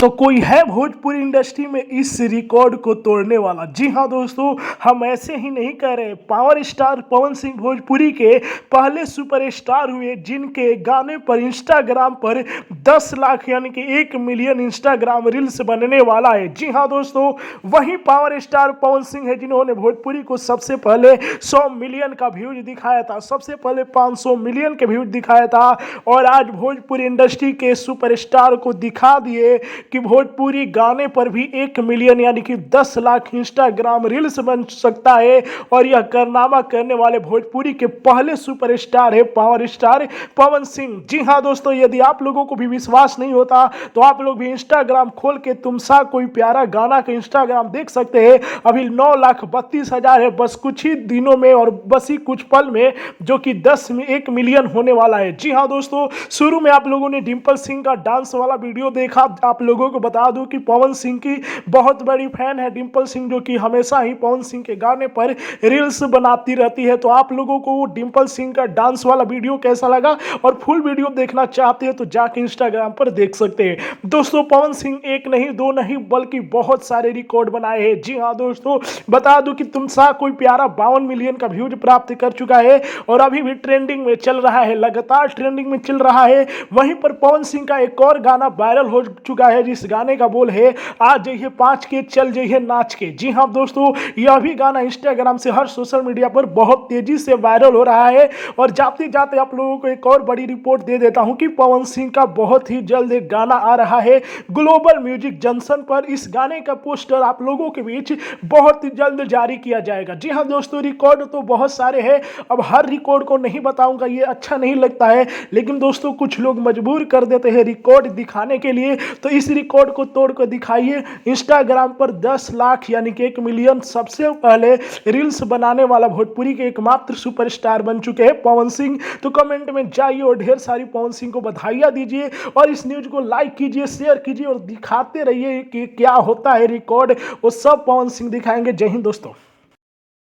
तो कोई है भोजपुरी इंडस्ट्री में इस रिकॉर्ड को तोड़ने वाला। जी हाँ दोस्तों, हम ऐसे ही नहीं कह रहे। पावर स्टार पवन सिंह भोजपुरी के पहले सुपरस्टार हुए जिनके गाने पर इंस्टाग्राम पर 10 लाख यानी कि 1 मिलियन इंस्टाग्राम रील्स बनने वाला है। जी हाँ दोस्तों, वही पावर स्टार पवन सिंह है जिन्होंने भोजपुरी को सबसे पहले 100 मिलियन का व्यूज दिखाया था, सबसे पहले 500 मिलियन के व्यूज दिखाया था और आज भोजपुरी इंडस्ट्री के सुपरस्टार को दिखा दिए कि भोजपुरी गाने पर भी 1 मिलियन यानी कि 10 लाख इंस्टाग्राम रील्स बन सकता है। और यह कारनामा करने वाले भोजपुरी के पहले सुपरस्टार है पावर स्टार पवन सिंह। जी हाँ दोस्तों, यदि आप लोगों को भी विश्वास नहीं होता तो आप लोग भी इंस्टाग्राम खोल के तुमसा कोई प्यारा गाना का इंस्टाग्राम देख सकते हैं। अभी 9,32,000 है बस कुछ ही दिनों में और बस ही कुछ पल में, जो कि 1 मिलियन होने वाला है। जी हाँ दोस्तों, शुरू में आप लोगों ने डिंपल सिंह का डांस वाला वीडियो देखा। आप लोगों को बता दूं कि पवन सिंह की बहुत बड़ी फैन है डिंपल सिंह, जो कि हमेशा ही पवन सिंह के गाने पर रील्स बनाती रहती है। तो आप लोगों को वो डिंपल सिंह का डांस वाला वीडियो कैसा लगा और फुल वीडियो देखना चाहते हैं तो जाके इंस्टाग्राम पर देख सकते हैं। दोस्तों, पवन सिंह एक नहीं दो नहीं बल्कि बहुत सारे रिकॉर्ड बनाए हैं। जी हाँ दोस्तों, बता दूं कि तुमसा कोई प्यारा 52 मिलियन का व्यूज प्राप्त कर चुका है और अभी भी ट्रेंडिंग में चल रहा है, लगातार ट्रेंडिंग में चल रहा है। वहीं पर पवन सिंह का एक और गाना वायरल हो चुका है जिस गाने का बोल है आ जाइए 5 के चल जाइए नाच के। जी हाँ दोस्तों, यह भी गाना इंस्टाग्राम से हर सोशल मीडिया पर बहुत तेजी से वायरल हो रहा है। और जाते जाते आप लोगों को एक और बड़ी रिपोर्ट दे देता हूं कि पवन सिंह का बहुत ही जल्द एक गाना आ रहा है ग्लोबल म्यूजिक जंक्शन पर। इस गाने का पोस्टर आप लोगों के बीच बहुत ही जल्द जारी किया जाएगा। जी हाँ दोस्तों, रिकॉर्ड तो बहुत सारे हैं, अब हर रिकॉर्ड को नहीं बताऊंगा, ये अच्छा नहीं लगता है, लेकिन दोस्तों कुछ लोग मजबूर कर देते हैं रिकॉर्ड दिखाने के लिए। तो इस रिकॉर्ड को तोड़ कर दिखाइए। इंस्टाग्राम पर 10 लाख यानी कि 1 मिलियन सबसे पहले रील्स बनाने वाला भोजपुरी के एकमात्र सुपरस्टार बन चुके हैं पवन सिंह। तो कमेंट में जाइए और ढेर सारी पवन सिंह को बधाइयां दीजिए और इस न्यूज को लाइक कीजिए, शेयर कीजिए और दिखाते रहिए कि क्या होता है रिकॉर्ड, वो सब पवन सिंह दिखाएंगे। जय हिंद दोस्तों।